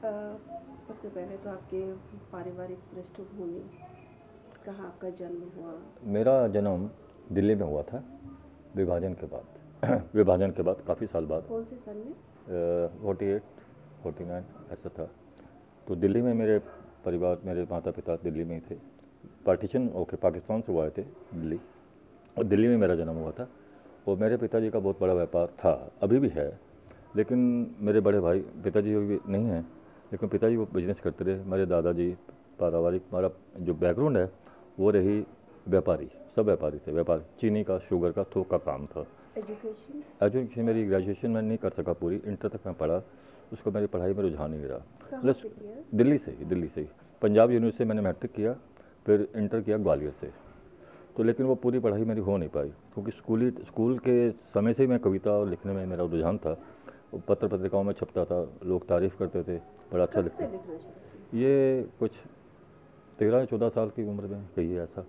सबसे पहले तो आपके पारिवारिक पृष्ठभूमि, कहाँ आपका जन्म हुआ? मेरा जन्म दिल्ली में हुआ था विभाजन के बाद विभाजन के बाद काफ़ी साल बाद। कौन से सन में? 48 49 ऐसा था। तो दिल्ली में मेरे परिवार, मेरे माता पिता दिल्ली में ही थे। पार्टीशन ओके पाकिस्तान से वो आए थे दिल्ली, और दिल्ली में मेरा जन्म हुआ था। और मेरे पिताजी का बहुत बड़ा व्यापार था, अभी भी है, लेकिन मेरे बड़े भाई, पिताजी भी नहीं हैं, लेकिन पिताजी वो बिजनेस करते रहे। मेरे दादाजी पारिवारिक, हमारा जो बैकग्राउंड है वो रही व्यापारी, सब व्यापारी थे। व्यापार चीनी का, शुगर का, थोक का काम था। एजुकेशन मेरी ग्रेजुएशन में नहीं कर सका पूरी, इंटर तक मैं पढ़ा, उसको मेरी पढ़ाई में रुझान नहीं रहा। कहाँ से किया? दिल्ली से ही पंजाब यूनिवर्सिटी से मैंने मैट्रिक किया, फिर इंटर किया ग्वालियर से। तो लेकिन वो पूरी पढ़ाई मेरी हो नहीं पाई, क्योंकि स्कूल के समय से ही मैं कविता और लिखने में मेरा रुझान था। पत्र पत्रिकाओं में छपता था, लोग तारीफ़ करते थे, बड़ा अच्छा लिखते। ये कुछ 13-14 साल की उम्र में कही है ऐसा,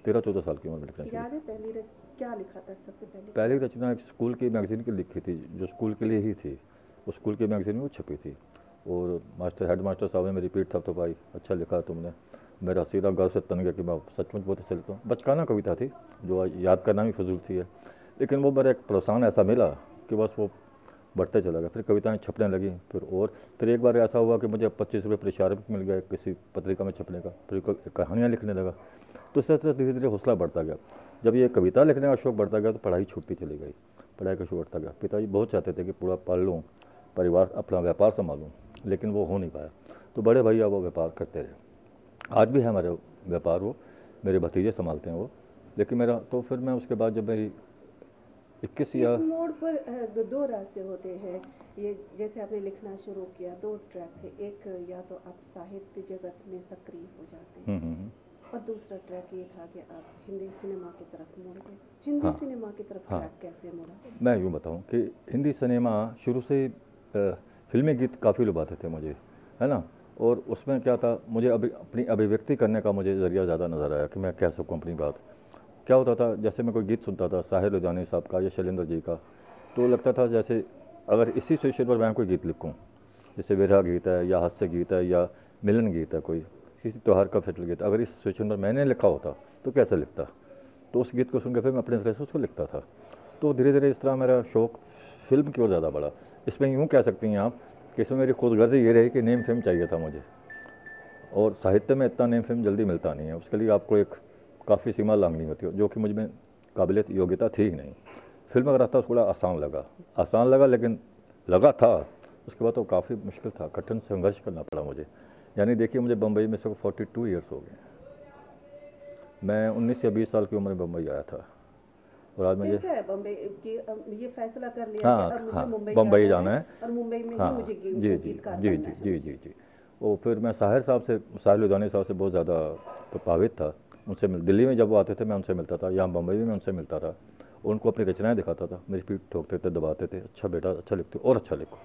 13-14 साल की उम्र में लिखना शुरू। क्या लिखा था सबसे पहले? पहली रचना एक स्कूल की मैगज़ीन की लिखी थी, जो स्कूल के लिए ही थी। उस स्कूल की मैगज़ीन में वो छपी थी, और हेड मास्टर साहब ने मेरी पीठ थपथपाई, अच्छा लिखा तुमने। मेरा सीधा गर्व से तन गया कि मैं सचमुच बहुत अच्छा लिखता हूँ। बचकाना कविता थी, जो याद करना भी फजूल सी है, लेकिन वो मेरा एक प्रोत्साहन ऐसा मिला कि बस वो बढ़ते चला गया। फिर कविताएं छपने लगी, फिर एक बार ऐसा हुआ कि मुझे 25 रुपये पारिश्रमिक मिल गया किसी पत्रिका में छपने का। फिर कहानियाँ लिखने लगा, तो इस तरह धीरे धीरे हौसला बढ़ता गया। जब ये कविता लिखने का शौक़ बढ़ता गया तो पढ़ाई छूटती चली गई, पढ़ाई का शौक़ बढ़ता गया। पिताजी बहुत चाहते थे कि पूरा पढ़ लूँ, परिवार, अपना व्यापार संभालूँ, लेकिन वो हो नहीं पाया। तो बड़े भैया वो व्यापार करते रहे, आज भी है हमारे व्यापार, वो मेरे भतीजे संभालते हैं वो। लेकिन मेरा तो फिर मैं उसके बाद जब मेरी 21 या इस मोड़ पर दो रास्ते होते हैं। ये जैसे आपने लिखना शुरू किया, दो ट्रैक थे, एक या तो आप साहित्य जगत में सक्रिय हो जाते हैं, और दूसरा ट्रैक ये था कि आप हिंदी सिनेमा की तरफ मुड़ गए। हिंदी सिनेमा की तरफ ट्रैक कैसे मुड़ा? मैं यूँ बताऊँ कि हिंदी सिनेमा शुरू से फिल्मी गीत काफ़ी लुभाते थे मुझे, है ना। और उसमें क्या था, मुझे अपनी अभिव्यक्ति करने का मुझे ज़रिया ज़्यादा नज़र आया कि मैं कह सकूँ अपनी बात। क्या होता था, जैसे मैं कोई गीत सुनता था साहिर लुधियानवी साहब का या शैलेंद्र जी का, तो लगता था जैसे अगर इसी सिचुएशन पर मैं कोई गीत लिखूँ, जैसे विरह गीत है या हास्य गीत है या मिलन गीत है, कोई किसी त्यौहार का फेस्टिवल गीत, अगर इस सिचुएशन पर मैंने लिखा होता तो कैसे लिखता। तो उस गीत को सुनकर फिर मैं अपने तरह से उसको लिखता था। तो धीरे धीरे इस तरह मेरा शौक़ फिल्म की ओर ज़्यादा बढ़ा। इसमें यूँ कह सकती हैं आप कि इसमें मेरी खुदगर्जी ये रही कि नेम फेम चाहिए था मुझे, और साहित्य में इतना नेम फेम जल्दी मिलता नहीं है, उसके लिए आपको एक काफ़ी सीमा लांघनी होती है, जो कि मुझ में काबिलियत योग्यता थी ही नहीं। फिल्म का रास्ता थोड़ा आसान लगा, लेकिन लगा था। उसके बाद तो काफ़ी मुश्किल था, कठिन संघर्ष करना पड़ा मुझे। यानी देखिए, मुझे बम्बई में सिर्फ 42 ईयर्स हो गए। मैं 19 या 20 साल की उम्र में बम्बई आया था, और आज मुझे बम्बई की ये फैसला कर लिया कि अब मुझे बम्बई जाना है, और मुंबई में ही मुझे गीतकार बनना है। जी। और फिर मैं साहिर लुधियानवी साहब से बहुत ज़्यादा प्रभावित था। उनसे दिल्ली में जब वो आते थे मैं उनसे मिलता था, यहाँ बम्बई में मैं उनसे मिलता था, उनको अपनी रचनाएं दिखाता था। मेरी पीठ ठोकते थे, दबाते थे, अच्छा बेटा अच्छा लिखते और अच्छा लिखो।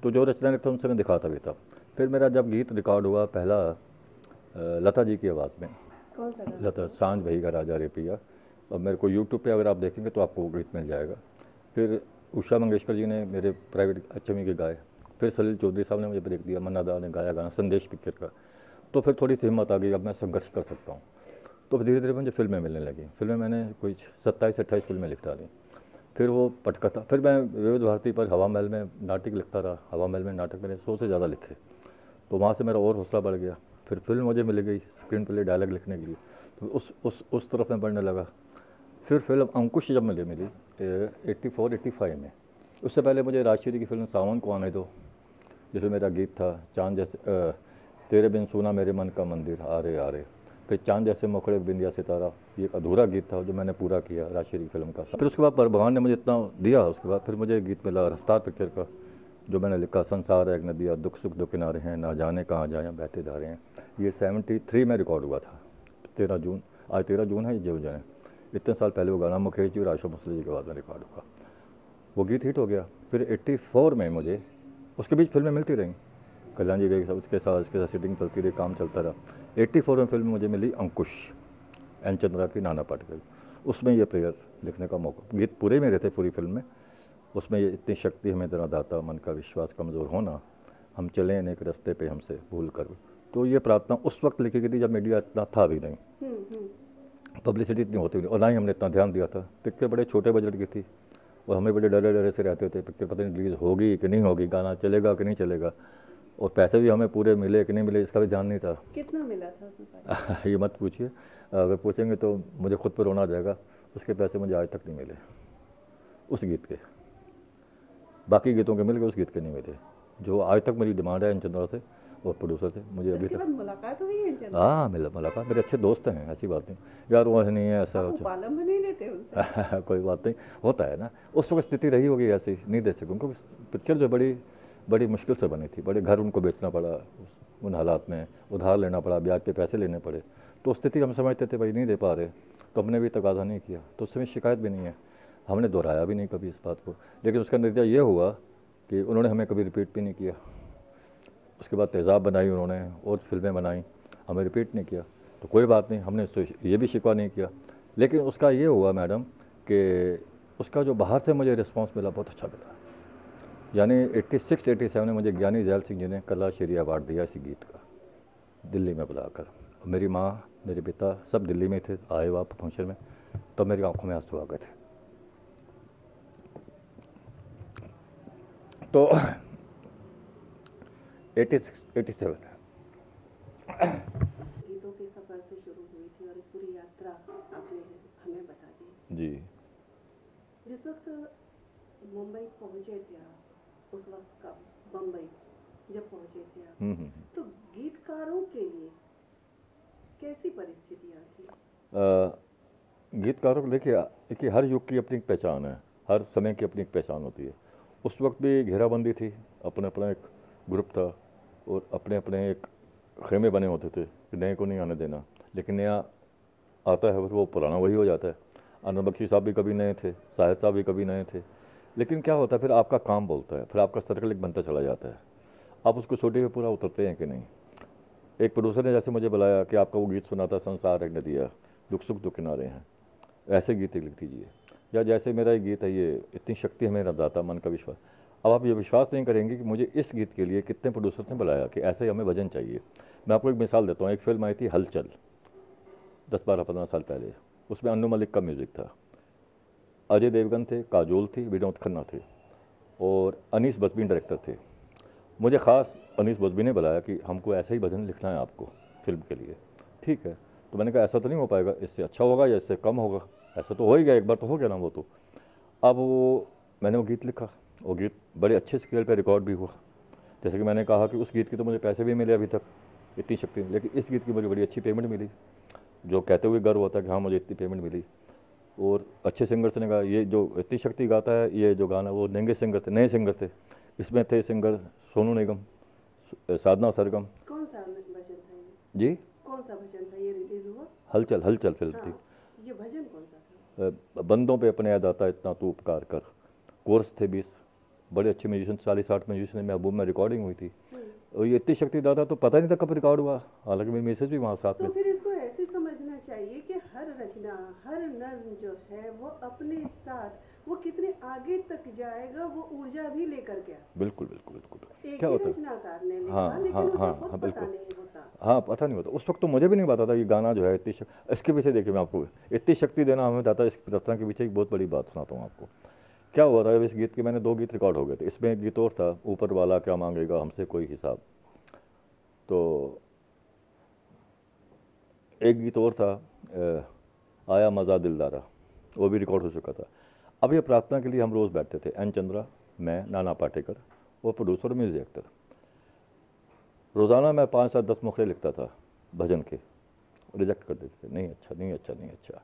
तो जो रचनाएं लिखता उनसे मैं दिखाता भी था। फिर मेरा जब गीत रिकॉर्ड हुआ पहला, लता जी की आवाज़ में, कौन सा गाना? लता, सांझ भईगा राजा रे पिया। और मेरे को यूट्यूब पे अगर आप देखेंगे तो आपको गीत मिल जाएगा। फिर उषा मंगेशकर जी ने मेरे प्राइवेट HME के गाए। फिर सलील चौधरी साहब ने मुझे ब्रेक दिया, मन्ना दा ने गाया गाना संदेश पिक्चर का। तो फिर थोड़ी सी हिम्मत आ गई, अब मैं संघर्ष कर सकता हूँ। तो धीरे धीरे मुझे फिल्में मिलने लगी। फिल्में मैंने कोई 27-28 फिल्में लिख डाली। फिर वो पटकथा, फिर मैं विविध भारती पर हवा महल में नाटक लिखता रहा। हवा महल में नाटक मैंने 100 से ज़्यादा लिखे, तो वहाँ से मेरा और हौसला बढ़ गया। फिर फिल्म मुझे मिल गई स्क्रीन प्ले डायलॉग लिखने के लिए, तो उस तरफ मैं बढ़ने लगा। फिर फिल्म अंकुश जब मुझे मिली 84-85 में, उससे पहले मुझे राजश्री की फिल्म सावन को आने दो, जिसमें मेरा गीत था चांद जैसे तेरे बिन सुना मेरे मन का मंदिर आ रे। फिर चांद जैसे मुखड़े बिंदिया सितारा, ये एक अधूरा गीत था जो मैंने पूरा किया राजश्री फिल्म का। फिर उसके बाद भगवान ने मुझे इतना दिया, उसके बाद फिर मुझे गीत मिला रफ्तार पिक्चर का, जो मैंने लिखा, संसार एक नदिया दुख सुख दो किनारे हैं, ना जाने कहाँ जाए बहते धारे हैं। ये 73 में रिकॉर्ड हुआ था, 13 जून, आज 13 जून है, जो जाए इतने साल पहले वो गाना मुकेश जी और आशा भोसले जी के बाद में रिकॉर्ड हुआ। वो गीत हिट हो गया। फिर 84 में मुझे, उसके बीच फिल्में मिलती रहीं, कल्याण जी गई, उसके साथ सीटिंग चलती रही, काम चलता रहा। 84 में फिल्म मुझे मिली अंकुश, एन चंद्रा की, नाना पाटेकर। उसमें ये प्रेयर लिखने का मौका, गीत पूरे मेरे थे पूरी फिल्म में। उसमें ये इतनी शक्ति हमें तेरा दाता, मन का विश्वास कमज़ोर होना, हम चलें नेक रास्ते पे हमसे भूल कर। तो ये प्रार्थना उस वक्त लिखी गई थी जब मीडिया इतना था भी नहीं, पब्लिसिटी इतनी होती नहीं, और ना ही हमने इतना ध्यान दिया था। पिक्चर बड़े छोटे बजट की थी और हमें बड़े डरे डरे से रहते थे, पिक्चर पता नहीं रिलीज़ होगी कि नहीं होगी, गाना चलेगा कि नहीं चलेगा, और पैसे भी हमें पूरे मिले कि नहीं मिले इसका भी ध्यान नहीं था। कितना मिला था उसमें? ये मत पूछिए, अगर पूछेंगे तो मुझे खुद पर रोना आ जाएगा। उसके पैसे मुझे आज तक नहीं मिले उस गीत के, बाकी गीतों के मिल गए, उस गीत के नहीं मिले। जो आज तक मेरी डिमांड है इन चंद्रा से और प्रोड्यूसर से, मुझे अभी उसके तक। बाद मुलाकात हुई है चंद्रा? हाँ मिला, मुलाकात, मेरे अच्छे दोस्त हैं, ऐसी बात नहीं यार, वो नहीं है ऐसा। आप पालम भी नहीं देते उनसे? कोई बात नहीं, होता है ना, उस वक्त स्थिति रही होगी ऐसी, नहीं दे सके उनको। पिक्चर जो बड़ी बड़ी मुश्किल से बनी थी, बड़े घर उनको बेचना पड़ा उन हालात में, उधार लेना पड़ा, ब्याज पे पैसे लेने पड़े, तो स्थिति हम समझते थे भाई नहीं दे पा रहे, तो हमने भी तकाजा नहीं किया, तो उसमें शिकायत भी नहीं है, हमने दोहराया भी नहीं कभी इस बात को। लेकिन उसका नतीजा ये हुआ कि उन्होंने हमें कभी रिपीट भी नहीं किया। उसके बाद तेज़ाब बनाई उन्होंने और फिल्में बनाई, हमें रिपीट नहीं किया, तो कोई बात नहीं, हमने ये भी शिकवा नहीं किया। लेकिन उसका ये हुआ मैडम कि उसका जो बाहर से मुझे रिस्पांस मिला बहुत अच्छा मिला। यानी 86-87 में मुझे ज्ञानी जैल सिंह जी ने कला श्री अवार्ड दिया इसी गीत का, दिल्ली में बुलाकर। मेरी माँ, मेरे पिता सब दिल्ली में थे, आए हुआ फंक्शन में, तब मेरी आंखों में आंसू आ गए थे। तो 87 गीतों के सफर से शुरू हुई थी और एक पूरी यात्रा आपने हमें बता दी जी। जिस वक्त मुंबई पहुंचे थे आप, उस वक्त का बम्बई जब पहुंचे थे आप, तो गीतकारों के लिए कैसी परिस्थितियां थी? गीतकारों को देखिए हर युग की अपनी एक पहचान है, हर समय की अपनी एक पहचान होती है। उस वक्त भी घेराबंदी थी, अपना अपना एक ग्रुप था और अपने अपने एक खेमे बने होते थे कि नए को नहीं आने देना, लेकिन नया आता है वो पुराना वही हो जाता है। आनंद बख्शी साहब भी कभी नए थे, साहिद साहब भी कभी नए थे, लेकिन क्या होता है फिर आपका काम बोलता है, फिर आपका सर्कल एक बनता चला जाता है, आप उसको छोटे पे पूरा उतरते हैं कि नहीं। एक प्रोड्यूसर ने जैसे मुझे बुलाया कि आपका वो गीत सुना था, संसार एक नदिया, दुख सुख दो किनारे हैं, ऐसे गीत लिख दीजिए। या जैसे मेरा एक गीत है ये, इतनी शक्ति हमें न दाता मन का विश्वास। अब आप ये विश्वास नहीं करेंगे कि मुझे इस गीत के लिए कितने प्रोड्यूसर ने बुलाया कि ऐसे ही हमें भजन चाहिए। मैं आपको एक मिसाल देता हूँ, एक फिल्म आई थी हलचल 10-12-15 साल पहले, उसमें अन्नू मलिक का म्यूज़िक था, अजय देवगन थे, काजोल थी, विनोद खन्ना थे और अनीस बज़मी डायरेक्टर थे। मुझे ख़ास अनीस बज़मी ने बुलाया कि हमको ऐसा ही भजन लिखना है आपको फिल्म के लिए। ठीक है, तो मैंने कहा ऐसा तो नहीं हो पाएगा, इससे अच्छा होगा या इससे कम होगा, ऐसा तो हो ही गया, एक बार तो हो गया ना वो तो। अब वो मैंने वो गीत लिखा, वो गीत बड़े अच्छे स्केल पे रिकॉर्ड भी हुआ। जैसे कि मैंने कहा कि उस गीत के तो मुझे पैसे भी मिले अभी तक, इतनी शक्ति, लेकिन इस गीत की मुझे बड़ी अच्छी पेमेंट मिली, जो कहते हुए गर्व होता है कि हाँ मुझे इतनी पेमेंट मिली। और अच्छे सिंगर्स ने कहा ये जो इतनी शक्ति गाता है, ये जो गाना, वो नंगे सिंगर थे, नए सिंगर थे, इसमें थे सिंगर सोनू निगम, साधना सरगम। कौन सा भजन था ये? जी, कौन सा भजन था ये रिलीज हुआ? हलचल, हलचल फिल्म हाँ, थी। ये भजन कौन सा था? बंदों पे अपने याद आता इतना तू उपकार कर। कोर्स थे 20, बड़े अच्छे म्यूजिशियन, 40-60 म्यूजिशियन में एल्बम में रिकॉर्डिंग हुई थी। और ये इतनी शक्ति दाता तो पता नहीं था कब रिकॉर्ड हुआ, हालांकि मेरी मैसेज भी वहाँ साथ तो में। फिर इसको ऐसे समझना चाहिए कि हर रचना, हर नज्म जो है वो अपने साथ वो कितने आगे तक जाएगा, वो ऊर्जा भी लेकर के। बिल्कुल बिल्कुल बिल्कुल। एक क्या ही होता है, रचनाकार ने लिखा, हाँ लेकिन हाँ उसे हाँ खुद हाँ पता बिल्कुल, नहीं होता। हाँ पता नहीं होता उस वक्त, तो मुझे भी नहीं पता था ये गाना जो है इतनी इसके पीछे देखिए, मैं आपको इतनी शक्ति देना हमें बताता है, इस प्रार्थना के पीछे एक बहुत बड़ी बात सुनाता हूँ आपको। क्या हुआ था, इस गीत के मैंने 2 गीत रिकॉर्ड हो गए थे, इसमें एक गीत और था, ऊपर वाला क्या मांगेगा हमसे कोई हिसाब, तो एक गीत और था आया मज़ा दिलदारा, वो भी रिकॉर्ड हो चुका था। अब ये प्रार्थना के लिए हम रोज़ बैठते थे, एन चंद्रा, मैं, नाना पाटेकर और प्रोड्यूसर म्यूजिक एक्टर। रोज़ाना मैं 5 से 10 मुखड़े लिखता था भजन के, रिजेक्ट कर देते थे, नहीं अच्छा नहीं अच्छा नहीं अच्छा।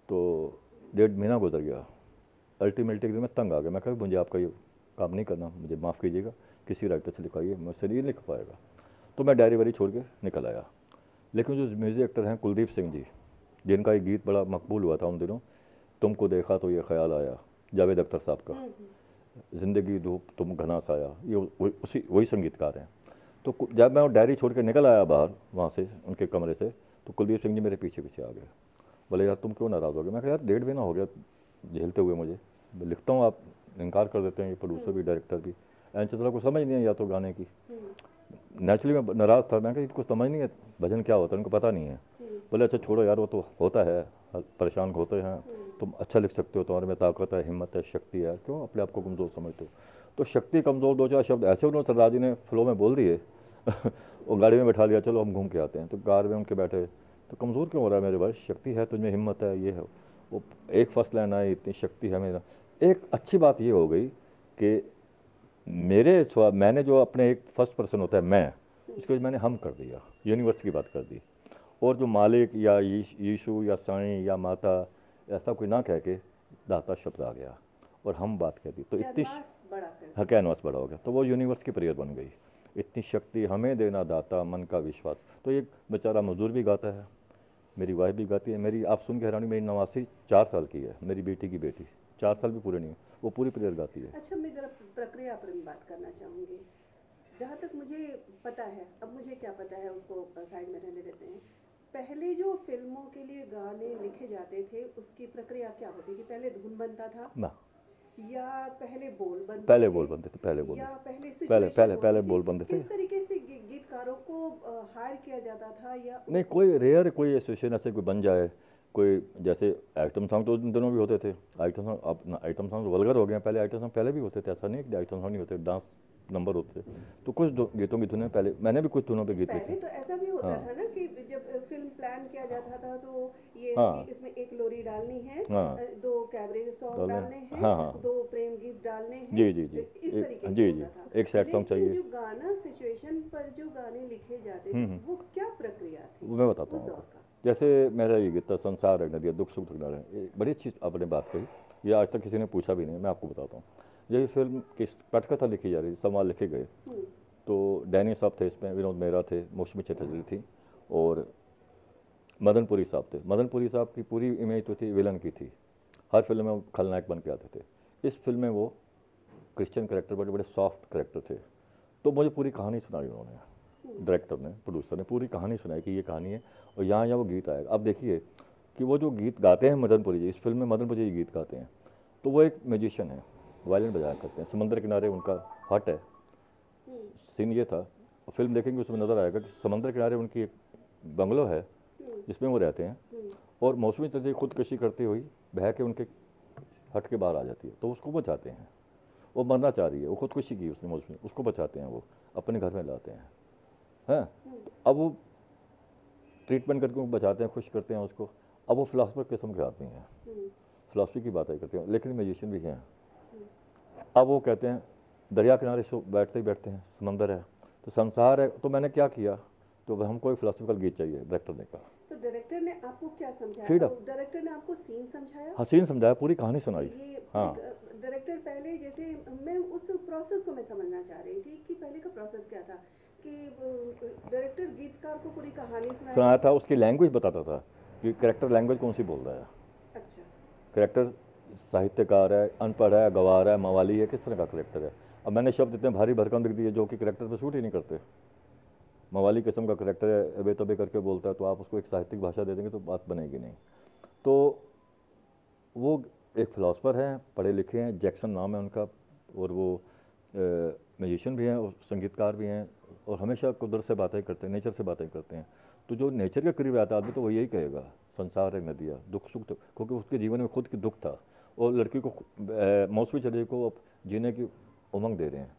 तो 1.5 महीना गुजर गया, अल्टीमेटली एक दिन मैं तंग आ गया, मैं कहा मुझे आपका ये काम नहीं करना, मुझे माफ़ कीजिएगा, किसी राइटर से लिखवाइए, मुझसे नहीं लिख पाएगा। तो मैं डायरी वारी छोड़ के निकल आया। लेकिन जो म्यूज़िक एक्टर हैं कुलदीप सिंह जी, जिनका एक गीत बड़ा मकबूल हुआ था उन दिनों, तुमको देखा तो ये ख्याल आया, जावेद अख्तर साहब का, ज़िंदगी धूप तुम घना साया, ये वही संगीतकार हैं। तो जब मैं वो डायरी छोड़ के निकल आया बाहर वहाँ से, उनके कमरे से, तो कुलदीप सिंह जी मेरे पीछे पीछे आ गए, बोले यार तुम क्यों नाराज़ हो गए। मैं कहा यार 1.5 महीना हो गया झेलते हुए मुझे, लिखता हूँ आप इनकार कर देते हैं, ये प्रोड्यूसर भी डायरेक्टर भी, एन चित्रा को समझ नहीं है या तो गाने की, नेचुरली मैं नाराज़ था, मैं कहा इनको समझ नहीं है भजन क्या होता है, उनको पता नहीं है। बोले अच्छा छोड़ो यार, वो तो होता है, परेशान होते हैं, तुम अच्छा लिख सकते हो, तुम्हारे में ताकत है, हिम्मत है, शक्ति है, क्यों अपने आप को कमज़ोर समझते हो। तो शक्ति कमज़ोर दो चार शब्द ऐसे उन्होंने सरदार जी ने फ्लो में बोल दिए और गाड़ी में बैठा लिया, चलो हम घूम के आते हैं। तो कार में उनके बैठे, तो कमज़ोर क्यों हो रहा है मेरे भाई, शक्ति है तुझमें, हिम्मत है, ये है वो, एक फर्स्ट लाइन आई, इतनी शक्ति है मेरा। एक अच्छी बात ये हो गई कि मैंने जो अपने एक फर्स्ट पर्सन होता है मैं, उसको मैंने हम कर दिया, यूनिवर्स की बात कर दी, और जो मालिक या यीशु या साईं या माता ऐसा कोई ना कह के दाता शब्द आ गया और हम बात कह दी, तो इतनी हाँ कैनवास बड़ा हो गया, तो वो यूनिवर्स की प्रेयर बन गई। इतनी शक्ति हमें देना दाता, मन का विश्वास। तो एक बेचारा मजदूर भी गाता है, मेरी वाइफ भी गाती है, मेरी आप सुन के हैरानी, मेरी नवासी 4 साल की है, मेरी बेटी की बेटी 4 साल भी पूरे नहीं है, वो पूरी प्रेयर गाती है। अच्छा, मैं ज़रा प्रक्रिया पर बात करना चाहूँगी। जहाँ तक मुझे पता है, अब मुझे क्या पता है उसको साइड में रहने देते हैं, पहले जो फिल्मों के लिए गाने लिखे जाते थे उसकी प्रक्रिया क्या होती थी? पहले धुन बनता था ना, या पहले बोल बनते पहले थे? बोल बनते थे, पहले बोल या बनते पहले थे, पहले सिचुएशन पहले होती बोल थी? बनते थे। किस तरीके से गीतकारों को हायर किया जाता था या नहीं, कोई रेयर कोई एसोसिएशन ऐसे कोई बन जाए, कोई जैसे आइटम सॉन्ग तो उन दिनों भी होते थे, आइटम सॉन्ग, अब आइटम सॉन्ग वल्गर हो गए हैं, पहले आइटम सॉन्ग पहले भी होते थे, ऐसा नहीं है कि आइटम सॉन्ग नहीं होते, डांस नंबर होते थे। तो कुछ गीतों की धुनें पहले, मैंने भी कुछ धुनों पे गीत लिखे। पहले तो ऐसा भी होता हाँ था ना कि जब फिल्म प्लान किया जाता था तो ये है कि हाँ इसमें एक लोरी डालनी है, हाँ 2 कैबरे सॉन्ग डालने हैं, हाँ हाँ 2 प्रेम गीत डालने हैं, जी जी जी, इस तरीके से जी होता जी, था। एक सैड सॉन्ग लेकिन चाहिए। जो गाना सिचुएशन पर जो गाने लिखे जाते थे वो क्या प्रक्रिया थी वो मैं बताता उस हूँ दौर आपको। का? जैसे मेरा ये गीत था, संसार है नदिया दुख सुख दुखना है, बड़ी अच्छी आपने बात कही, ये आज तक किसी ने पूछा भी नहीं, मैं आपको बताता हूँ। ये फिल्म किस पटकथा लिखी जा रही थी, सवाल लिखे गए, तो डैनी साहब थे इसमें, विनोद मेहरा थे, मौसमी चटर्जी थी, और मदनपुरी साहब थे। मदनपुरी साहब की पूरी इमेज तो थी विलन की थी, हर फिल्म में वो खलनायक बन के आते थे। इस फिल्म में वो क्रिश्चियन करेक्टर, बड़े बड़े सॉफ्ट करेक्टर थे। तो मुझे पूरी कहानी सुनाई उन्होंने, डायरेक्टर ने, प्रोड्यूसर ने पूरी कहानी सुनाई कि ये कहानी है और यहाँ यहाँ वो गीत आएगा। अब देखिए कि वो जो गीत गाते हैं मदनपुरी जी, इस फिल्म में मदनपुरी जी गीत गाते हैं, तो वो एक म्यूजिशियन है, वायलिन बजाया करते हैं, समंदर किनारे उनका हट है। सीन ये था, फिल्म देखेंगे उसमें नज़र आएगा कि समंदर किनारे उनकी एक बंगलो है जिसमें वो रहते हैं, और मौसमी चटर्जी खुदकशी करती हुई बह के उनके हट के बाहर आ जाती है, तो उसको बचाते हैं। वो मरना चाह रही है, वो खुदकुशी की उसने मौसमी, उसको बचाते हैं, वो अपने घर में लाते हैं, हैं। तो अब वो ट्रीटमेंट करके उनको बचाते हैं, खुश करते हैं उसको। अब वो फिलासफर किस्म के आदमी हैं, फिलासफी की बातें करते हैं, लेकिन म्यूजिशियन भी हैं। अब वो कहते हैं दरिया किनारे सो बैठते ही बैठते हैं, समंदर है तो संसार है, तो मैंने क्या किया, तो हमको एक फिलासफिकल गीत चाहिए, डायरेक्टर ने कहा। तो डायरेक्टर ने आपको क्या समझाया? फ्रीडम, डायरेक्टर ने आपको सीन समझाया? हाँ सीन समझाया, पूरी कहानी सुनाई। ये हाँ डायरेक्टर पहले, जैसे मैं उस प्रोसेस को मैं समझना चाह रही थी कि पहले का प्रोसेस क्या था कि डायरेक्टर गीतकार को पूरी कहानी सुनाया था, उसकी लैंग्वेज बताता था कि करेक्टर लैंग्वेज कौन सी बोल रहा है। अच्छा, करेक्टर साहित्यकार है, अनपढ़ है, गवार है, मवाली है, किस तरह का करेक्टर है। अब मैंने शब्द इतने भारी भरकम लिख दिए जो कि करेक्टर पे सूट ही नहीं करते। मवाली किस्म का करेक्टर है, अबे तबे करके बोलता है, तो आप उसको एक साहित्यिक भाषा दे देंगे तो बात बनेगी नहीं। तो वो एक फ़िलासफ़र हैं, पढ़े लिखे हैं, जैक्सन नाम है उनका, और वो म्यूजिशियन भी हैं और संगीतकार भी हैं, और हमेशा कुदरत से बातें करते हैं, नेचर से बातें करते हैं। तो जो नेचर के करीब आता है आदमी, तो वो यही कहेगा संसार है नदिया दुख सुख, तो क्योंकि उसके जीवन में खुद की दुख था, और लड़की को मौसमी चले को अब जीने की उमंग दे रहे हैं,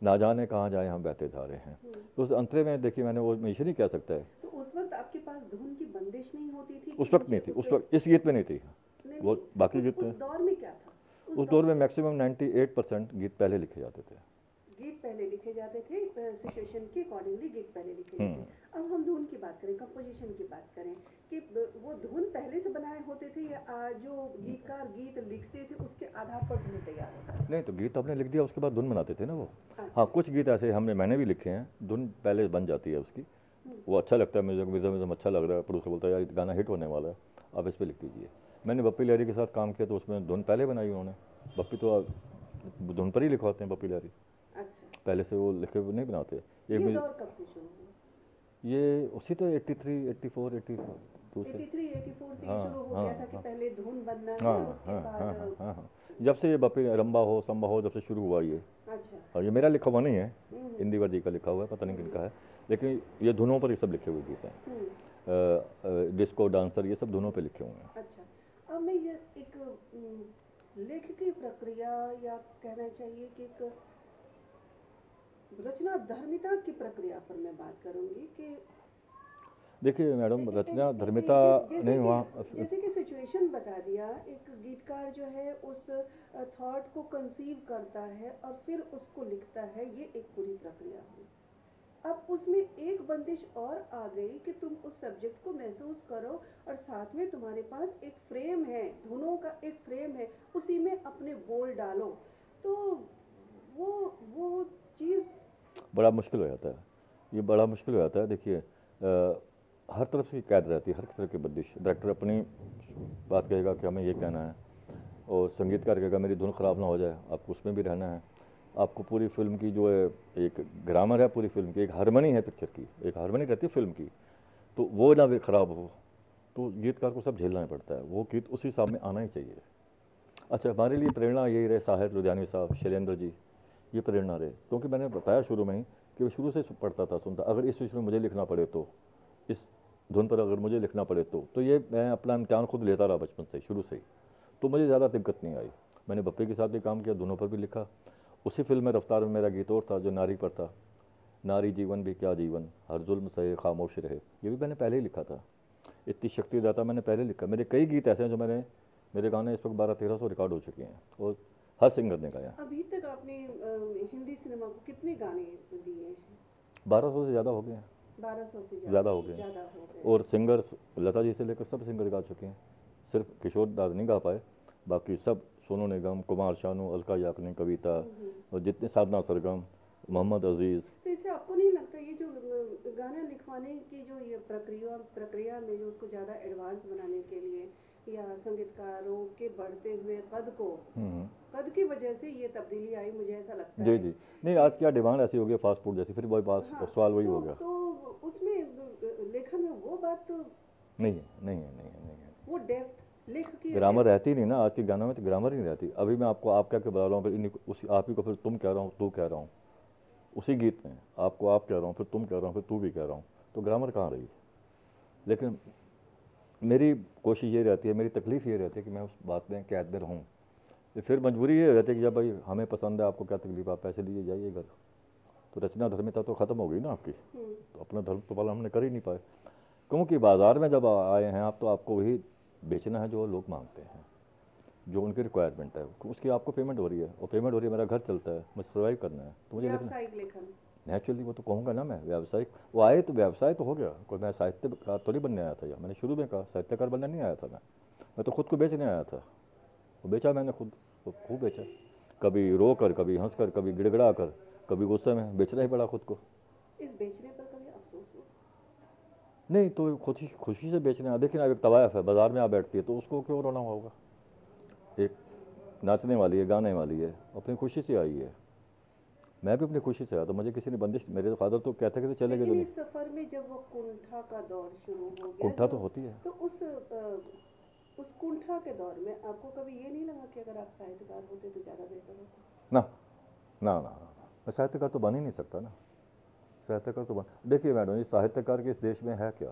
ना जाने कहाँ जाए हम बहते जा रहे हैं। तो उस अंतरे में देखिए, मैंने वो म्यूजिशियन ही कह सकता है। तो उस वक्त आपके पास धुन की बंदिश नहीं होती थी? उस वक्त नहीं थी, उस वक्त इस गीत में नहीं थी, वो बाकी गीत उस दौर में क्या था? उस दौर में मैक्सिमम 98% गीत पहले लिखे जाते थे। गीत पहले लिखे जाते थे, सिचुएशन के अकॉर्डिंगली गीत पहले लिखे जाते थे। अब हम धुन की बात करें, कंपोजिशन की बात करें, कि वो धुन पहले से बनाए होते थे या जो गीतकार गीत लिखते थे उसके आधार पर धुन तैयार होता था? नहीं, तो गीत आपने लिख दिया, उसके बाद धुन बनाते थे ना वो। हाँ, कुछ गीत ऐसे मैंने भी लिखे हैं, धुन पहले बन जाती है उसकी, वो अच्छा लगता है मुझे, म्यूजियम अच्छा लग रहा है, प्रोड्यूसर बोलता है यार गाना हिट होने वाला है, आप इस पर लिख दीजिए। मैंने बप्पी लहरी के साथ काम किया, तो उसमें धुन पहले बनाई उन्होंने। बप्पी तो धुन पर ही लिखवाते हैं, बप्पी लहरी अच्छा, पहले से वो लिखे नहीं बनाते। ये दौर कब से शुरू हुआ? ये उसी तो 83, 84, 82 से। 83, 84 से ये हाँ शुरू हो हाँ गया था कि हाँ पहले धुन बनना है, हाँ उसके हाँ बाद हाँ हाँ हाँ हाँ। जब से ये बपी रंबा हो संबा हो, जब से शुरू हुआ ये, अच्छा। और ये मेरा लिखा हुआ नहीं है, हम्म इंदिवर जी का लिखा हुआ है, पता नहीं हम्म किनका है, लेकिन ये धुनों पर ये सब लिखे हुए गीत हम्म, हैं। डिस्को डांसर ये सब धुनों पे लिखे हुए हैं। अच्छा। अब मैं ये एक लेख की प्रक्रिया, या कहना चाहिए कि एक रचना धर्मिता की प्रक्रिया पर मैं बात करूंगी कि देखिए मैडम, रचना धर्मिता जैसे नहीं कि वहाँ। सिचुएशन बता दिया, एक गीतकार जो है उस थॉट को कंसीव करता है और फिर उसको लिखता है, ये एक पूरी प्रक्रिया हुई। अब उसमें एक बंदिश और आ गई कि तुम उस सब्जेक्ट को महसूस करो, और साथ में तुम्हारे पास एक फ्रेम है, धुनों का एक फ्रेम है, उसी में अपने बोल डालो। तो वो वो चीज़ बड़ा मुश्किल हो जाता है, ये बड़ा मुश्किल हो जाता है। देखिए हर तरफ से कैद रहती है, हर तरफ की बंदिश। डायरेक्टर अपनी बात कहेगा कि हमें ये कहना है, और संगीतकार कहेगा मेरी धुन ख़राब ना हो जाए, आपको उसमें भी रहना है। आपको पूरी फिल्म की जो है एक ग्रामर है, पूरी फिल्म की एक हारमोनी है, पिक्चर की एक हारमोनी रहती है फिल्म की, तो वो ना भी ख़राब हो, तो गीतकार को सब झेलना ही पड़ता है। वो गीत उसी हिसाब में आना ही चाहिए। अच्छा, हमारे लिए प्रेरणा यही रहे साहिर लुधियानवी साहब, शैलेंद्र जी, ये प्रेरणा रहे, क्योंकि मैंने बताया शुरू में ही कि वो शुरू से पढ़ता था, सुनता, अगर इस चीज़ में मुझे लिखना पड़े तो, इस धुन पर अगर मुझे लिखना पड़े तो ये मैं अपना इम्तिहान खुद लेता रहा बचपन से, शुरू से ही, तो मुझे ज़्यादा दिक्कत नहीं आई। मैंने बप्पी के साथ भी काम किया, दोनों पर भी लिखा। उसी फिल्म में रफ्तार में मेरा गीत और था जो नारी पर था, नारी जीवन भी क्या जीवन, हर जुल्म सहे खामोश रहे, ये भी मैंने पहले ही लिखा था। इतनी शक्ति दाता मैंने पहले लिखा। मेरे कई गीत ऐसे हैं जो मेरे गाने इस वक्त 1200-1300 रिकॉर्ड हो चुके हैं, और हर सिंगर ने गाया। अभी तक आपने हिंदी सिनेमा को कितने गाने दिए हैं? 1200 से ज़्यादा हो गए हैं, 1200 से ज़्यादा हो गए हैं। ज़्यादा हो गए। और सिंगर्स लता जी से लेकर सब सिंगर गा चुके हैं, सिर्फ किशोर दास नहीं गा पाए, बाकी सब, सोनू निगम, कुमार शानू, अलका याग्निक, कविता, और जितने, साधना सरगम, मोहम्मद अजीज़। तो इससे आपको नहीं लगता ये जो गाना लिखवाने की जो ये प्रक्रिया में जो उसको ज़्यादा एडवांस बनाने के लिए, या संगीतकारों के बढ़ते हुए कद की वजह से ये तब्दीली आई, मुझे ऐसा लगता जी है जी, नहीं आज क्या डिमांड ऐसी हो गई फास्ट फूड जैसी, फिर वही बात, हाँ। सवाल वही तो हो गया। उसमें लेखन में वो बात तो नहीं है, नहीं है, नहीं है, नहीं है। वो डेप्थ लेख की ग्रामर रहती नहीं ना आज के गानों में, तो ग्रामर ही नहीं रहती। अभी मैं आपको आप क्या क्या बता रहा हूँ, फिर उसी आप ही को फिर तुम कह रहा हूँ, तू कह रहा हूँ, उसी गीत में आपको आप कह रहा हूँ, फिर तुम कह रहा हूँ, फिर तू भी कह रहा हूँ, तो ग्रामर कहाँ रही। लेकिन मेरी कोशिश ये रहती है, मेरी तकलीफ़ ये रहती है कि मैं उस बात में कैद में रहूँ। फिर मजबूरी ये रहती है कि जब भाई हमें पसंद है, आपको क्या तकलीफ, आप पैसे लिए जाइए घर, तो रचना धर्मिता तो ख़त्म हो गई ना आपकी, तो अपना धर्म तो पालन हमने कर ही नहीं पाए। क्योंकि बाज़ार में जब आए हैं आप, तो आपको वही बेचना है जो लोग मांगते हैं, जो उनकी रिक्वायरमेंट है, उसकी आपको पेमेंट हो रही है, और पेमेंट हो रही है, मेरा घर चलता है, मुझे सर्वाइव करना है, तो मुझे लिखना। व्यावसायिक लेखन नेचुरली वो तो कहूँगा ना मैं, व्यावसायिक वो आए तो व्यवसाय तो हो गया, कोई मैं साहित्यकार थोड़ी बनने आया था। या मैंने शुरू में कहा साहित्यकार बनने नहीं आया था मैं तो खुद को बेचने आया था। वो बेचा मैंने खुद, तो खूब बेचा, कभी रो कर, कभी हंस कर, कभी गिड़गिड़ा कर, कभी गुस्से में, बेचना ही पड़ा खुद को। इस बेचने पर कभी अफसोस हुआ? नहीं तो खुशी खुशी से बेचने, देखिए ना, एक तवायफ है बाज़ार में आ बैठती है, तो उसको क्यों रोना होगा। एक नाचने वाली है, गाने वाली है, अपनी खुशी से आई है। मैं भी अपनी खुशी से आया, तो मुझे किसी ने बंदिश, मेरे फादर तो कहते थे चले गए लेकिन तो। इस सफर में जब वो कुंठा का दौर शुरू हो गया, कुंठा तो होती है। तो उस कुंठा के दौर में आपको कभी ये नहीं लगा कि अगर आप साहित्यकार होते तो ज़्यादा बेहतर होता? ना ना ना ना, मैं साहित्यकार तो बन ही नहीं सकता ना। साहित्यकार तो बन, देखिए मैडम जी, साहित्यकार के इस देश में है क्या,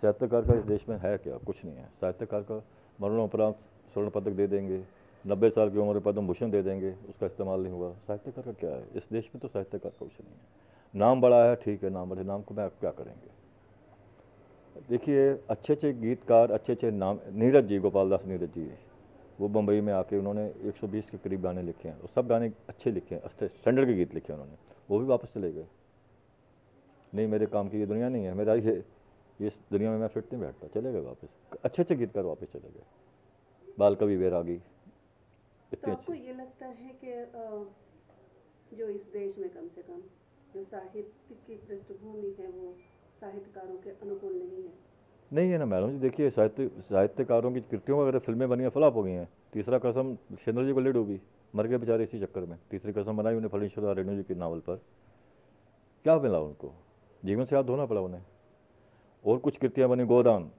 साहित्यकार का इस देश में है क्या, कुछ नहीं है। साहित्यकार का मरणोपरांत स्वर्ण पदक दे देंगे, 90 साल की उम्र में पद्म भूषण दे देंगे, उसका इस्तेमाल नहीं हुआ। साहित्यकार का क्या है इस देश में, तो साहित्यकार का कुछ नहीं है। नाम बड़ा है, ठीक है, नाम बड़े, नाम को मैं क्या करेंगे। देखिए अच्छे अच्छे गीतकार, अच्छे अच्छे नाम, नीरज जी, गोपाल दास नीरज जी, वो बम्बई में आके उन्होंने 120 के करीब गाने लिखे हैं, और सब गाने अच्छे लिखे हैं, अच्छे स्टैंडर्ड के गीत लिखे हैं उन्होंने, वो भी वापस चले गए। नहीं मेरे काम की ये दुनिया नहीं है, मेरा ये इस दुनिया में मैं फिट नहीं बैठता, चले गए वापस। अच्छे अच्छे गीतकार वापस चले गए, बाल कवि बैरागी, तो इतने आपको अच्छे। ये लगता है कि जो इस देश में कम से कम जो साहित्य की पृष्ठभूमि है वो साहित्यकारों के अनुकूल नहीं है? नहीं है ना मैडम जी, देखिए साहित्यकारों की कृतियों वगैरह फिल्में बनी हैं, फ्लॉप हो गई हैं। तीसरा कसम शेंद्र जी को ले डूबी, मर गए बेचारे इसी चक्कर में। तीसरी कसम बनाई उन्हें फलीश्वर रेणु जी के नावल पर, क्या मिला उनको। जीवन से हाथ धोना पड़ा उन्हें। और कुछ कृतियाँ बनी, गोदान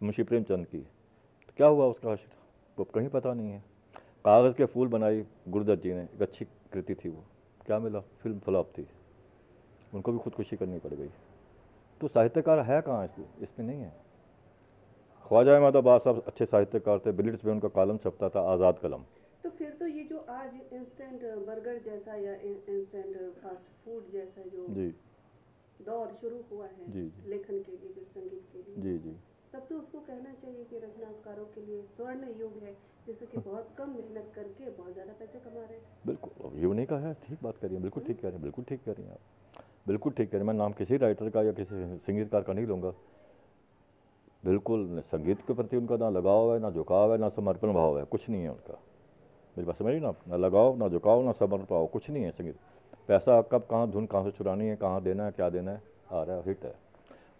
मुंशी प्रेमचंद की, तो क्या हुआ उसका आशिर, वो कहीं पता नहीं है। कागज़ के फूल बनाई गुरुदत्त जी ने, एक अच्छी कृति थी वो, क्या मिला, फिल्म फ्लॉप थी, उनको भी खुदकुशी करनी पड़ गई। तो साहित्यकार है कहाँ इसमें नहीं है। ख्वाजा अहमद अब्बास साहब अच्छे साहित्यकार थे, बिलिट्स में उनका कॉलम छपता था, आज़ाद कलम। तो फिर तो ये जो आज इंस्टेंट बर्गर जैसा या इंस्टेंट फास्ट फूड जैसा जो जी दौर शुरू हुआ है जी लेखन के लिए, संगीत के लिए, जी जी तब तो उसको कहना चाहिए कि रचनाकारों के लिए स्वर्ण युग है, जिससे कि बहुत कम मेहनत करके बहुत ज़्यादा पैसे कमा रहे हैं। बिल्कुल, अब ये नहीं कहा है, ठीक बात करिए, बिल्कुल ठीक कह रहे हैं, बिल्कुल ठीक कह रही हैं आप, बिल्कुल ठीक कह रहे हैं। मैं नाम किसी राइटर का या किसी संगीतकार का नहीं लूँगा। बिल्कुल संगीत के प्रति उनका ना लगाव है, ना झुकाव है, ना समर्पण भाव है, कुछ नहीं है उनका। मेरी बात समझिए ना, ना लगाव, ना झुकाव, ना समर्पण भाव, कुछ नहीं है संगीत। पैसा कब कहाँ धुन कहाँ से चुरानी है, कहाँ देना है, क्या देना है, आ रहा है, हिट है।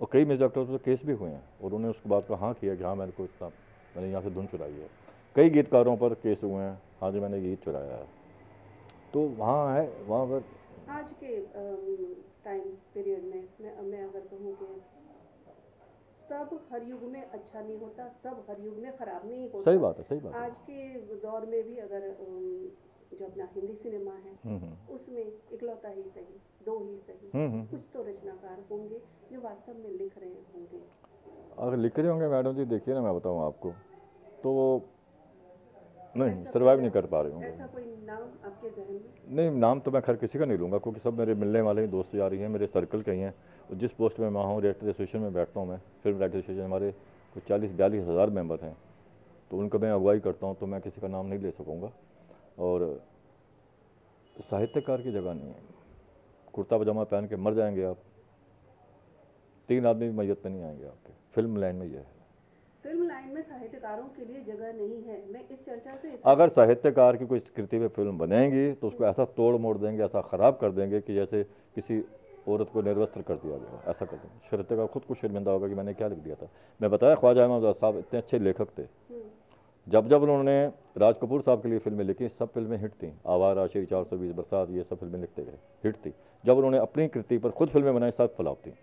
और कई म्यूजिक डायरेक्टर तो केस भी हुए हैं और उन्होंने उसके बाद कहा हाँ किया कि हाँ मेरे को इतना, मैंने यहाँ से धुन चुराई है। कई गीतकारों पर केस हुए हैं, हाँ जी मैंने गीत चुराया है। तो वहाँ है, वहाँ पर आज के टाइम पीरियड में मैं अगर कहूँ कि सब हर युग में अच्छा नहीं होता, सब हर युग में ख़राब नहीं होता। सही बात है, सही बात है। आज के दौर में भी अगर जो अपना हिंदी सिनेमा है उसमें इकलौता ही सही, दो ही सही, कुछ तो रचनाकार होंगे जो वास्तव में लिख रहे होंगे। अगर लिख रहे होंगे मैडम जी, देखिए ना, मैं बताऊँ आपको, तो नहीं ऐसा सर्वाइव नहीं कर पा रहे होंगे। ऐसा कोई नाम आपके जहन में? नहीं, नाम तो मैं खैर किसी का नहीं लूँगा, क्योंकि सब मेरे मिलने वाले ही दोस्त यार ही हैं, मेरे सर्कल के ही हैं। और जिस पोस्ट में मैं हूँ, राइटर एसोसिएशन में बैठता हूँ मैं, फिल्म राइटर एसोसिएशन, हमारे कुछ 40-42 हज़ार मेंबर हैं, तो उनका मैं अगुवाई करता हूँ, तो मैं किसी का नाम नहीं ले सकूँगा। और साहित्यकार की जगह नहीं है। कुर्ता पजामा पहन के मर जाएंगे आप, 3 आदमी भी मैयत पे नहीं आएंगे आपके। फिल्म लाइन में ये है, फिल्म लाइन में साहित्यकारों के लिए जगह नहीं है। मैं इस चर्चा से अगर साहित्यकार की कोई कृति पे फिल्म बनेगी तो उसको ऐसा तोड़ मोड़ देंगे, ऐसा ख़राब कर देंगे कि जैसे किसी औरत को निर्वस्त्र कर दिया गया, ऐसा कर देंगे। साहित्यकार खुद को शर्मिंदा होगा कि मैंने क्या लिख दिया था। मैं बताया ख्वाजा अहमद साहब इतने अच्छे लेखक थे, जब जब उन्होंने राज कपूर साहब के लिए फिल्में लिखी, सब फिल्में हिट थी। आवारा, श्री 420, बरसात, ये सब फिल्में लिखते गए, हिट थी। जब उन्होंने अपनी कृति पर खुद फिल्में बनाई, सब फ्लॉप थी।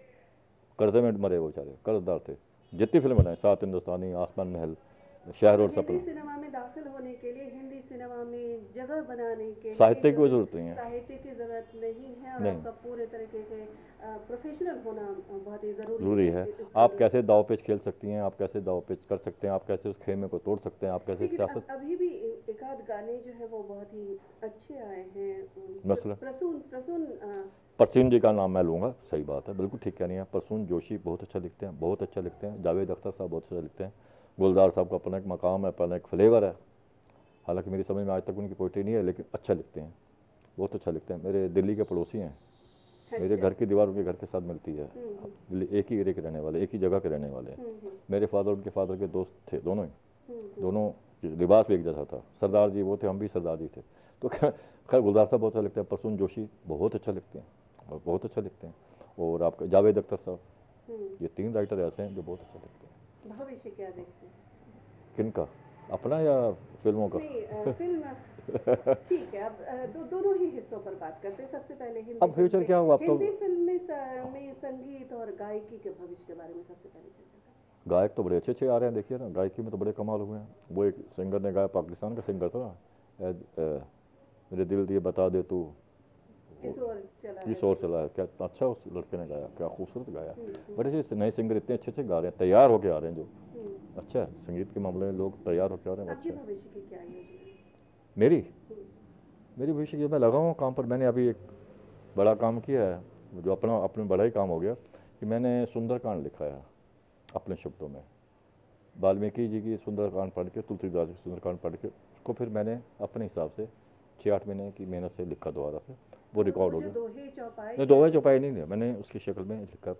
कर्जे में मरे वो बेचारे, कर्जदार थे। जितनी फिल्म बनाई, 7 हिंदुस्तानी, आसमान महल, शहर और सपना, हिंदी सिनेमा में दाखिल होने के लिए, हिंदी सिनेमा में जगह बनाने के लिए साहित्य की कोई जरूरत नहीं है, साहित्य की जरूरत नहीं है। और नहीं आपका पूरे तरीके से प्रोफेशनल होना बहुत ही जरूरी है। आप कैसे दाव पेच खेल सकती हैं, आप कैसे दाव पेच कर सकते हैं, आप कैसे उस खेमे को तोड़ सकते हैं, आप कैसे सियासत। अभी भी एक आध गाने जो है वो बहुत ही अच्छे आए हैं। मसला प्रसून प्रसून परसून जी का नाम मैं लूँगा, सही बात है, बिल्कुल ठीक कह रही हैं। परसून जोशी बहुत अच्छा लिखते हैं, बहुत अच्छा लिखते हैं। जावेद अख्तर साहब बहुत अच्छा लिखते हैं। गुलजार साहब का अपना एक मकाम है, अपना एक फ्लेवर है। हालांकि मेरी समझ में आज तक उनकी पोइट्री नहीं है, लेकिन अच्छा लिखते हैं, बहुत अच्छा लिखते हैं। मेरे दिल्ली के पड़ोसी हैं, मेरे घर की दीवार उनके घर के साथ मिलती है। दिल्ली एक ही एरिया के रहने वाले, एक ही जगह के रहने वाले हैं। मेरे फादर उनके फादर के दोस्त थे, दोनों ही, दोनों लिबास भी एक जैसा था। सरदार जी वो थे, हम भी सरदार जी थे। तो खैर गुलजार साहब बहुत अच्छा लिखते हैं, परसून जोशी बहुत अच्छा लिखते हैं, बहुत अच्छा लिखते हैं। और आपका जावेद अख्तर साहब, ये 3 राइटर ऐसे हैं जो बहुत अच्छा लिखते हैं। भविष्य क्या देखते हैं? किनका, अपना या फिल्मों का? नहीं, फिल्म ठीक है। अब दोनों ही हिस्सों पर बात करते हैं। सबसे पहले हिंदी अब फ्यूचर क्या हुआ, अब तो हिंदी फिल्म में संगीत और गायकी के भविष्य के बारे में सबसे पहले चर्चा करें। गायक तो बड़े अच्छे अच्छे आ रहे हैं, देखिए ना, गायकी में तो बड़े कमाल हुए हैं। वो एक सिंगर ने गाया, पाकिस्तान का सिंगर था ना, मेरे दिल दिए बता दे तू, किस और चला है, क्या अच्छा उस लड़के ने गाया, क्या खूबसूरत गाया। बड़े अच्छे नए सिंगर इतने अच्छे अच्छे गा रहे हैं, तैयार होके आ रहे हैं जो अच्छा है। संगीत के मामले में लोग तैयार होके आ रहे हैं, आपके अच्छा है। भविष्य की क्या योजना है? मेरी मेरी भविष्य की, मैं लगा हूँ काम पर। मैंने अभी एक बड़ा काम किया है, जो अपना अपने बड़ा ही काम हो गया, कि मैंने सुंदरकांड लिखा है अपने शब्दों में। वाल्मीकि जी की सुंदरकांड पढ़ के, तुलसीदास की सुंदरकांड पढ़ के, उसको फिर मैंने अपने हिसाब से 6-8 महीने की मेहनत से लिखा दोबारा से, वो रिकॉर्ड हो गया। नहीं, दोहे चौपाई नहीं लिया मैंने, उसकी शक्ल में लिखा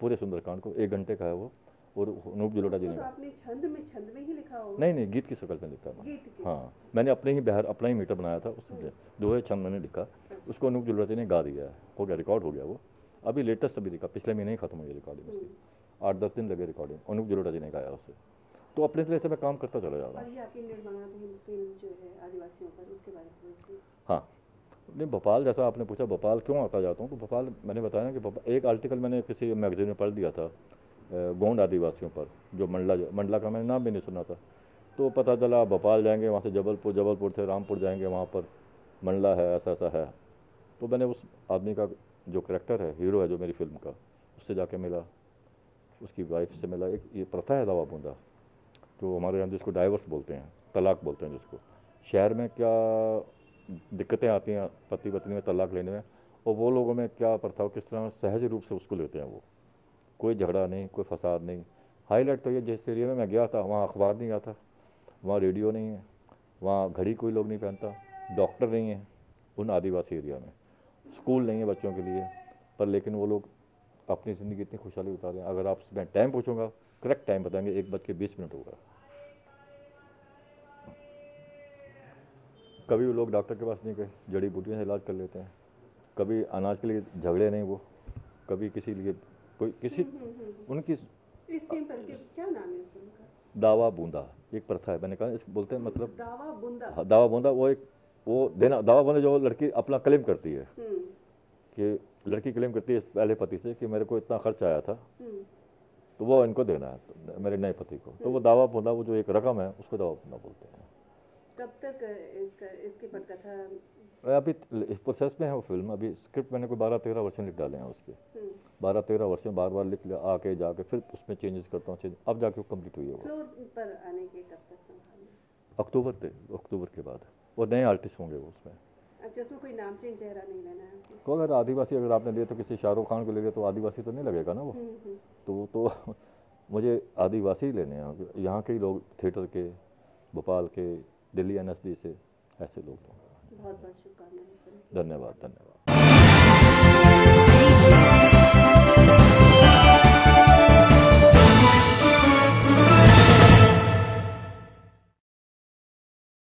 पूरे सुंदरकांड को। 1 घंटे का है वो, और अनूप जलोटा जी ने तो आपने छंद में ही लिखा होगा? नहीं, गीत की शक्ल में लिखा मैंने। हाँ, मैंने अपने ही बहर, अपना ही मीटर बनाया था, उसमें दोहे छंद मैंने लिखा। उसको अनूप जलोटा जी ने गा दिया है, हो गया, रिकॉर्ड हो गया वो। अभी लेटेस्ट अभी लिखा, पिछले महीने ही खत्म हुई रिकॉर्डिंग उसकी, 8-10 दिन लगे रिकॉर्डिंग। अनूप जलोटा जी ने गाया उससे। तो अपने तरह से मैं काम करता चला जा रहा हूँ। और ये आपकी निर्माणाधीन फिल्म जो है आदिवासियों पर, उसके बारे में? हाँ, नहीं, भोपाल जैसा आपने पूछा, भोपाल क्यों आता जाता हूँ, तो भोपाल मैंने बताया ना कि भोपाल, एक आर्टिकल मैंने किसी मैगजीन में पढ़ दिया था गोंड आदिवासियों पर, जो मंडला का मैंने नाम भी नहीं सुना था। तो पता चला भोपाल जाएंगे, वहाँ से जबलपुर, जबलपुर से रामपुर जाएंगे, वहाँ पर मंडला है, ऐसा ऐसा है। तो मैंने उस आदमी का जो करेक्टर है, हीरो है जो मेरी फिल्म का, उससे जाके मिला, उसकी वाइफ से मिला। एक ये प्रथा है दावा बूंदा, तो हमारे यहाँ जिसको डाइवर्स बोलते हैं, तलाक बोलते हैं जिसको, शहर में क्या दिक्कतें आती हैं पति पत्नी में तलाक लेने में, और वो लोगों में क्या प्रथा हो, किस तरह सहज रूप से उसको लेते हैं वो, कोई झगड़ा नहीं, कोई फसाद नहीं। हाईलाइट तो ये, जिस एरिया में मैं गया था वहाँ अखबार नहीं आता, वहाँ रेडियो नहीं है, वहाँ घड़ी कोई लोग नहीं पहनता, डॉक्टर नहीं है उन आदिवासी एरिया में, स्कूल नहीं है बच्चों के लिए, पर लेकिन वो लोग अपनी ज़िंदगी इतनी खुशहाली उतार रहे हैं। अगर आप मैं टाइम पूछूंगा, करेक्ट टाइम बताएंगे, 1:20 होगा। कभी वो लोग डॉक्टर के पास नहीं गए, जड़ी बूटियों से इलाज कर लेते हैं। कभी अनाज के लिए झगड़े नहीं वो, कभी किसी लिए कोई किसी उनकी इस थीम पर क्या नाम है इस फिल्म का? दावा बूंदा एक प्रथा है, मैंने कहा इस बोलते हैं मतलब दावा बूंदा। हाँ, दावा बूंदा, वो एक वो देना, दावा बूंदा जो लड़की अपना क्लेम करती है, कि लड़की क्लेम करती है पहले पति से कि मेरे को इतना खर्च आया था, तो वो इनको देना है, तो मेरे नए पति को, तो वो दावा बूंदा, वो जो एक रकम है उसको दावा बूंदा बोलते हैं। कब तक इसकी पटकथा? अभी इस प्रोसेस में है वो फिल्म, अभी स्क्रिप्ट मैंने कोई 12-13 वर्षन लिख डाले हैं उसके, 12-13 वर्षन बार बार लिख लिया, आके जाके फिर उसमें चेंजेस करता हूँ, अब जाके वो कम्प्लीट हुई है वो। फ्लोर पर आने के कब तक संभालना? अक्टूबर के बाद, और नए आर्टिस्ट होंगे वो उसमें। अच्छा, उसमें कोई नामचीन चेहरा नहीं लेना है उसमें? तो अगर आदिवासी अगर आपने दिए तो किसी शाहरुख खान को ले लिया तो आदिवासी तो नहीं लगेगा ना वो, तो मुझे आदिवासी ही लेने हैं, यहाँ के ही लोग, थिएटर के, भोपाल के, दिल्ली NSD से, ऐसे लोग। बहुत बहुत शुभकामनाएं। धन्यवाद धन्यवाद।